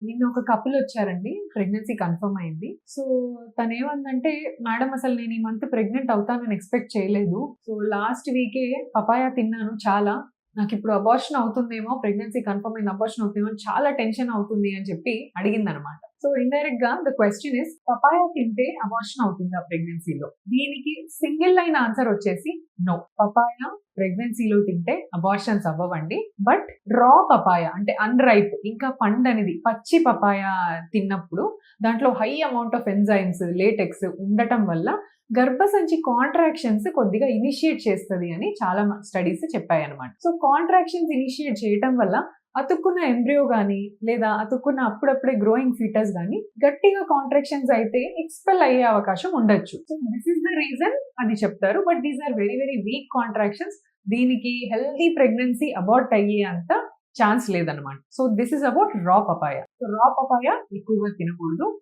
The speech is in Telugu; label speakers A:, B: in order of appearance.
A: నిన్న ఒక కపుల్ వచ్చారండి. ప్రెగ్నెన్సీ కన్ఫర్మ్ అయింది. సో, తనేమందంటే, "మేడం అసలు నేను ఈ మంత్ ప్రెగ్నెంట్ అవుతానని ఎక్స్‌పెక్ట్ చేయలేదు. సో, లాస్ట్ వీకే పపాయ తిన్నాను చాలా. నాకిప్పుడు అబార్షన్ అవుతుందేమో, ప్రెగ్నెన్సీ కన్ఫర్మ్ అయింది. అబార్షన్ అవుతుందేమో అని చాలా టెన్షన్ అవుతుంది" అని చెప్పి అడిగిందనమాట. సో, ఇండైరెక్ట్‌గా ద క్వెషన్ ఈస్ పపాయ తింటే అబార్షన్ అవుతుందా ప్రెగ్నెన్సీలో? దీనికి సింగిల్ లైన్ ఆన్సర్ వచ్చేసి నో. పపాయ ప్రెగ్నెన్సీలో తింటే అబార్షన్స్ అవ్వవండి. బట్ రా పపాయ అంటే అన్‌రైప్ ఇంకా పండనిది పచ్చి పపాయ తిన్నప్పుడు దాంట్లో high amount of enzymes, latex ఉండటం వల్ల గర్భసంచి కాంట్రాక్షన్స్ కొద్దిగా ఇనిషియేట్ చేస్తది అని చాలా స్టడీస్ చెప్పాయన్నమాట. సో, కాంట్రాక్షన్స్ ఇనిషియేట్ చేయటం వల్ల అతుక్కున్న ఎంబ్రియో గాని, లేదా అతుక్కున్న అప్పుడప్పుడే గ్రోయింగ్ ఫీటస్ గాని గట్టిగా కాంట్రాక్షన్స్ అయితే ఎక్స్‌పెల్ అయ్యే అవకాశం ఉండొచ్చు. So, this is the reason అని చెప్తారు. But these are very very weak contractions. దీనికి హెల్తీ ప్రెగ్నెన్సీ అబార్ట్ అయ్యే అంత ఛాన్స్ లేదన్నమాట. So, this is about raw papaya. So, raw papaya ఎక్కువగా తినకూడదు.